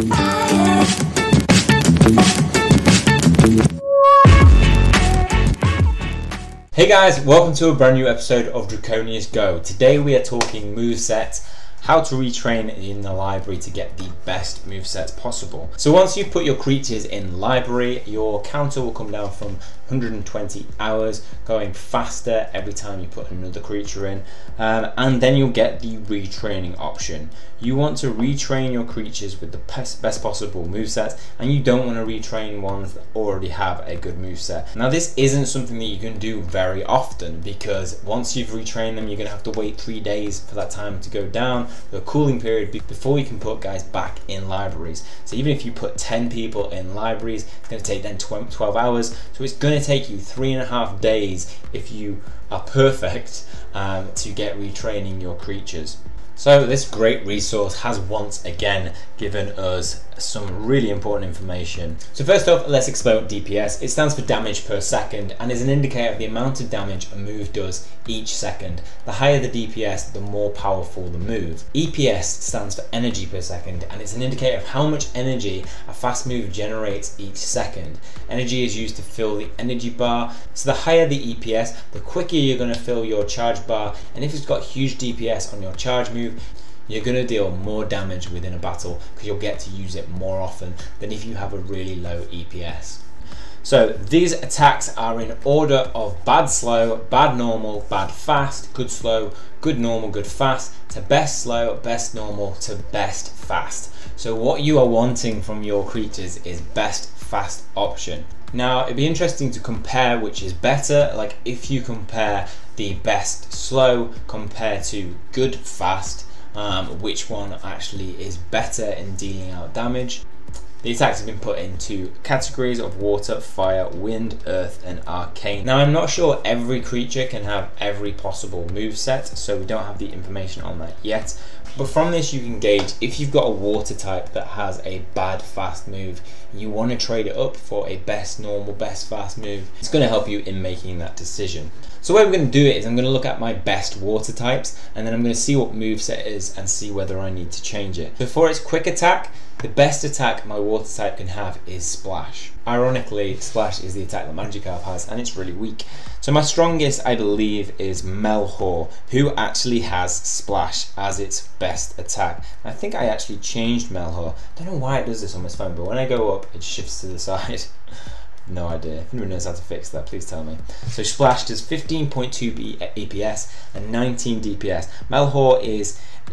Hey guys, welcome to a brand new episode of Draconius Go. Today we are talking movesets, how to retrain in the library to get the best movesets possible. So once you've put your creatures in library, your counter will come down from 120 hours, going faster every time you put another creature in, and then you'll get the retraining option. You want to retrain your creatures with the best possible movesets, and you don't want to retrain ones that already have a good moveset. Now this isn't something that you can do very often, because once you've retrained them, you're going to have to wait 3 days for that time to go down, the cooling period, before you can put guys back in libraries. So even if you put 10 people in libraries, it's going to take then 12 hours, so it's going to take you 3.5 days if you are perfect to get retraining your creatures. So this great resource has once again given us some really important information. So first off, let's explain what DPS. It stands for damage per second and is an indicator of the amount of damage a move does each second. The higher the DPS, the more powerful the move. EPS stands for energy per second and it's an indicator of how much energy a fast move generates each second. Energy is used to fill the energy bar, so the higher the EPS, the quicker you're going to fill your charge bar, and if it's got huge DPS on your charge move, you're going to deal more damage within a battle because you'll get to use it more often than if you have a really low EPS. So these attacks are in order of bad slow, bad normal, bad fast, good slow, good normal, good fast, to best slow, best normal, to best fast. So what you are wanting from your creatures is best fast option. Now it'd be interesting to compare which is better, like if you compare the best slow compared to good fast, which one actually is better in dealing out damage. The attacks have been put into categories of water, fire, wind, earth and arcane. Now I'm not sure every creature can have every possible moveset, so we don't have the information on that yet, but from this you can gauge if you've got a water type that has a bad fast move, you want to trade it up for a best normal, best fast move. It's going to help you in making that decision. So what I'm going to do is I'm going to look at my best water types and then I'm going to see what moveset is and see whether I need to change it. Before its quick attack, the best attack my water type can have is Splash. Ironically, Splash is the attack that Magikarp has and it's really weak. So my strongest, I believe, is Melhor, who actually has Splash as its best attack. I think I actually changed Melhor. I don't know why it does this on my phone, but when I go up, it shifts to the side. No idea. If anyone knows how to fix that, please tell me. So Splash does 15.2 EPS and 19 DPS. Melhor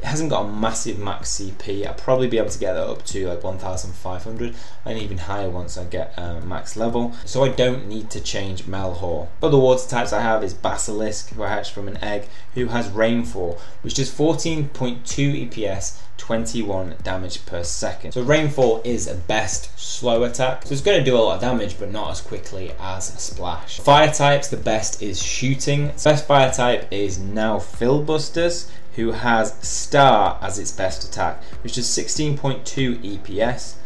hasn't got a massive max CP. I'll probably be able to get that up to like 1,500 and even higher once I get max level. So I don't need to change Melhor. Other water types I have is Basilisk, who I hatched from an egg, who has Rainfall, which does 14.2 EPS, 21 damage per second. So Rainfall is a best slow attack, so it's going to do a lot of damage but not as quickly as Splash. Fire types, the best is Shooting. Best fire type is now Filbusters, who has Star as its best attack, which does 16.2 EPS.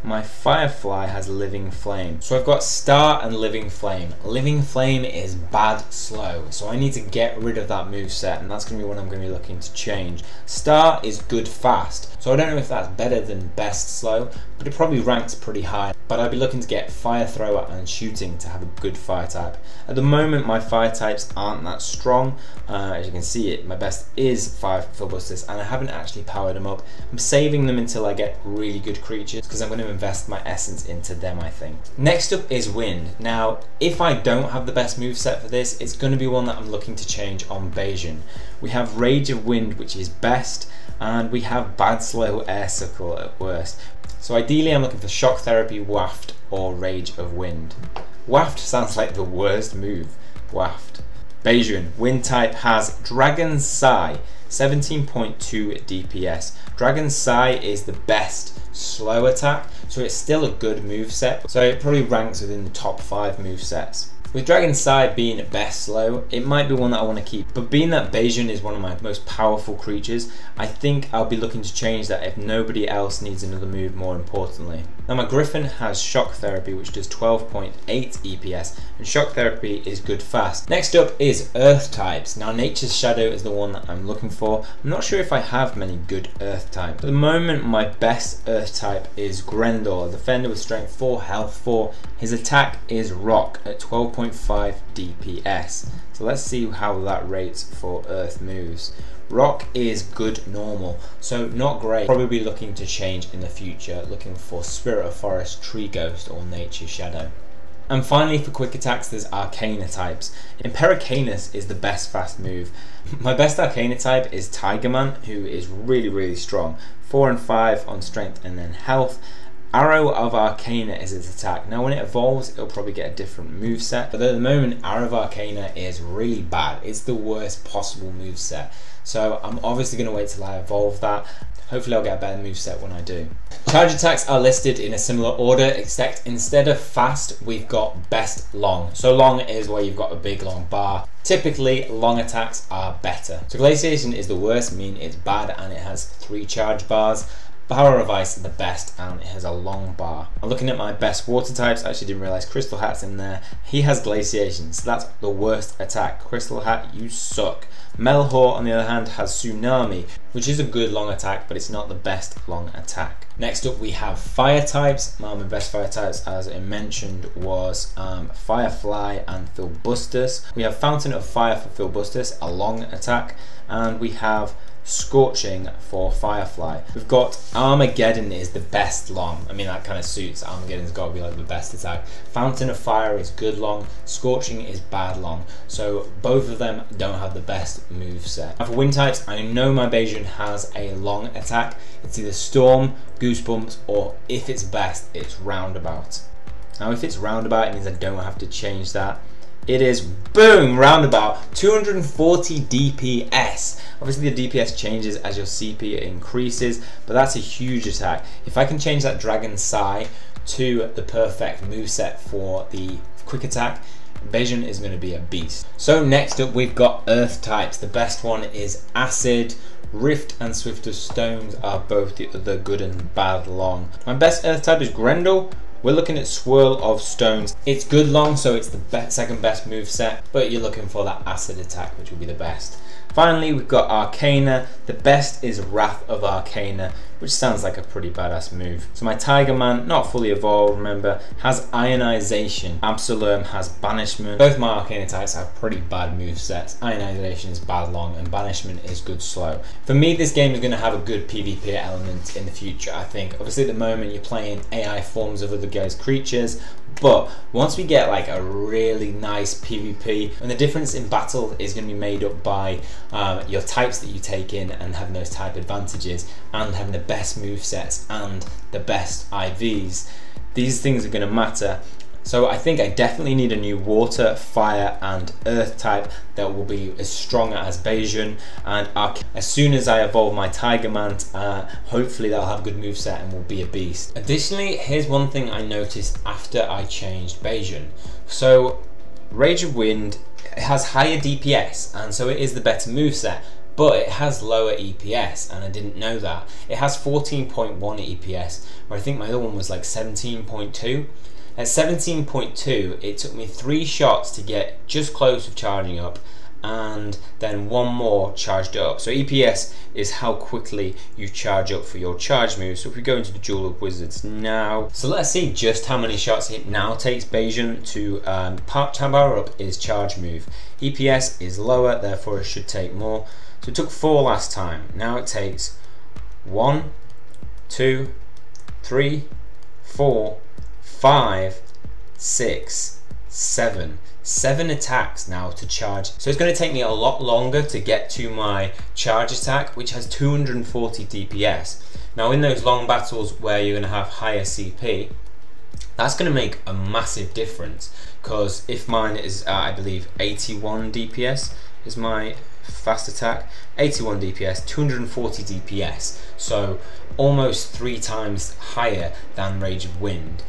My Firefly has Living Flame. So I've got Star and Living Flame. Living Flame is bad slow, so I need to get rid of that moveset, and that's going to be what I'm going to be looking to change. Star is good fast, so I don't know if that's better than best slow, but it probably ranks pretty high. But I'd be looking to get Fire Thrower and Shooting to have a good fire type. At the moment my fire types aren't that strong. As you can see, my best is Fire Filbusters and I haven't actually powered them up. I'm saving them until I get really good creatures because I'm going to invest my essence into them, I think. Next up is Wind. Now if I don't have the best moveset for this, it's going to be one that I'm looking to change on Bayesian. We have Rage of Wind, which is best, and we have Bad Slow Air Suckle at worst. So ideally I'm looking for Shock Therapy, Waft or Rage of Wind. Waft sounds like the worst move. Waft. Bayesian. Wind type has Dragon Sigh, 17.2 DPS. Dragon Sigh is the best slow attack, so it's still a good moveset. So it probably ranks within the top 5 movesets. With Dragon's Sigh being best slow, it might be one that I want to keep, but being that Bayesian is one of my most powerful creatures, I think I'll be looking to change that if nobody else needs another move, more importantly. Now my Griffin has Shock Therapy, which does 12.8 EPS, and Shock Therapy is good fast. Next up is Earth types. Now Nature's Shadow is the one that I'm looking for. I'm not sure if I have many good Earth types. At the moment, my best Earth type is Grendor, a defender with strength 4, health 4. His attack is Rock at 12.5 DPS. So let's see how that rates for Earth moves. Rock is good normal, so not great. Probably looking to change in the future, looking for Spirit of Forest, Tree Ghost or Nature's Shadow. And finally for quick attacks, there's Arcana types. Impericanus is the best fast move. My best Arcana type is Tigerman, who is really strong. 4 and 5 on strength and then health. Arrow of Arcana is its attack. Now when it evolves, it'll probably get a different moveset, but at the moment Arrow of Arcana is really bad. It's the worst possible moveset. So I'm obviously going to wait till I evolve that. Hopefully I'll get a better moveset when I do. Charge attacks are listed in a similar order, except instead of fast, we've got best long. So long is where you've got a big long bar. Typically, long attacks are better. So Glaciation is the worst, meaning it's bad and it has 3 charge bars. Power of Ice is the best and it has a long bar. I'm looking at my best water types. I actually didn't realise Crystal Hat's in there. He has Glaciation, so that's the worst attack. Crystal Hat, you suck. Melhor, on the other hand, has Tsunami, which is a good long attack, but it's not the best long attack. Next up we have fire types. My best fire types, as I mentioned, was Firefly and Filbustus. We have Fountain of Fire for Filbustus, a long attack, and we have Scorching for Firefly. We've got Armageddon is the best long. I mean, that kind of suits. Armageddon's got to be like the best attack. Fountain of Fire is good long. Scorching is bad long. So both of them don't have the best move set. Now for wind types, I know my Bayesian has a long attack. It's either Storm, Goosebumps, or if it's best, it's Roundabout. Now if it's Roundabout, it means I don't have to change that. It is, boom, Roundabout, 240 DPS. Obviously the DPS changes as your CP increases, but that's a huge attack. If I can change that Dragon's Sigh to the perfect moveset for the quick attack, Bayesian is going to be a beast. So next up we've got Earth types. The best one is Acid. Rift and Swift of Stones are both the good and bad long. My best Earth type is Grendel. We're looking at Swirl of Stones. It's good long, so it's the second best move set, but you're looking for that acid attack, which will be the best. Finally, we've got Arcana. The best is Wrath of Arcana, which sounds like a pretty badass move. So my Tigerman, not fully evolved, remember, has Ionization. Absolurm has Banishment. Both my Arcana types have pretty bad move sets. Ionization is bad long and Banishment is good slow. For me, this game is going to have a good PvP element in the future, I think. Obviously at the moment you're playing AI forms of other guys' creatures, but once we get like a really nice PvP, and the difference in battle is going to be made up by your types that you take in and having those type advantages and having the best move sets and the best IVs, these things are going to matter. So I think I definitely need a new water, fire and earth type that will be as strong as Bayesian, and as soon as I evolve my Tigerman, hopefully that'll have a good moveset and will be a beast. Additionally, here's one thing I noticed after I changed Bayesian. So Rage of Wind has higher DPS and so it is the better moveset, but it has lower EPS, and I didn't know that. It has 14.1 EPS, where I think my other one was like 17.2. At 17.2, it took me 3 shots to get just close of charging up, and then 1 more charged up. So EPS is how quickly you charge up for your charge move. So if we go into the Jewel of Wizards now, so let's see just how many shots it now takes Bayesian to power up his charge move. EPS is lower, therefore it should take more. So it took 4 last time. Now it takes 1, 2, 3, 4, 5, 6, 7. 7 attacks now to charge. So it's going to take me a lot longer to get to my charge attack, which has 240 DPS. Now in those long battles where you're going to have higher CP, that's going to make a massive difference, because if mine is I believe 81 DPS is my fast attack, 81 DPS, 240 DPS, so almost 3 times higher than Rage of Wind.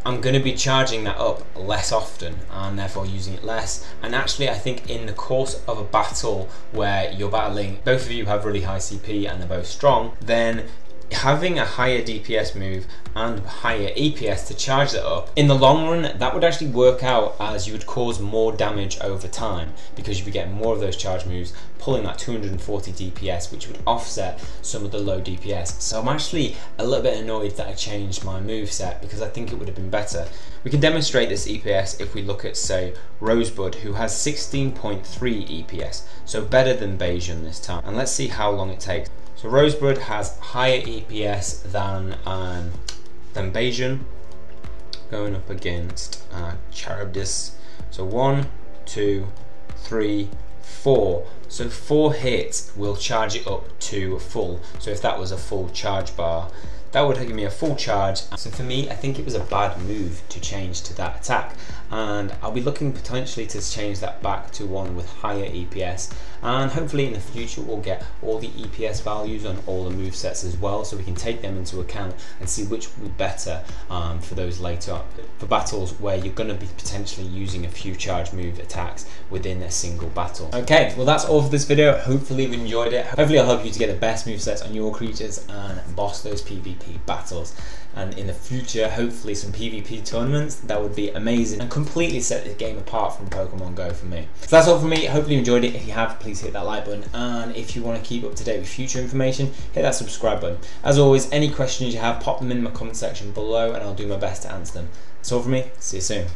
I'm going to be charging that up less often and therefore using it less. And actually I think in the course of a battle where you're battling, both of you have really high CP and they're both strong, then having a higher DPS move and higher EPS to charge that up, in the long run that would actually work out as you would cause more damage over time, because you'd be getting more of those charge moves, pulling that 240 DPS, which would offset some of the low DPS. So I'm actually a little bit annoyed that I changed my move set, because I think it would have been better. We can demonstrate this EPS if we look at, say, Rosebud, who has 16.3 EPS, so better than Bayesian this time. And let's see how long it takes. So Rosebud has higher EPS than Bayesian, going up against Charybdis. So 1, 2, 3, 4. So 4 hits will charge it up to full. So if that was a full charge bar, that would give me a full charge. So for me, I think it was a bad move to change to that attack, and I'll be looking potentially to change that back to one with higher EPS, and hopefully in the future we'll get all the EPS values on all the move sets as well, so we can take them into account and see which will be better for those later, for battles where you're going to be potentially using a few charge move attacks within a single battle. Okay, well that's all for this video. Hopefully you've enjoyed it. Hopefully I'll help you to get the best move sets on your creatures and boss those PvP battles, and in the future hopefully some PvP tournaments. That would be amazing and completely set this game apart from Pokemon Go for me. So that's all from me. Hopefully you enjoyed it. If you have, please hit that like button, and if you want to keep up to date with future information, hit that subscribe button. As always, any questions you have, pop them in my comment section below and I'll do my best to answer them. That's all from me. See you soon.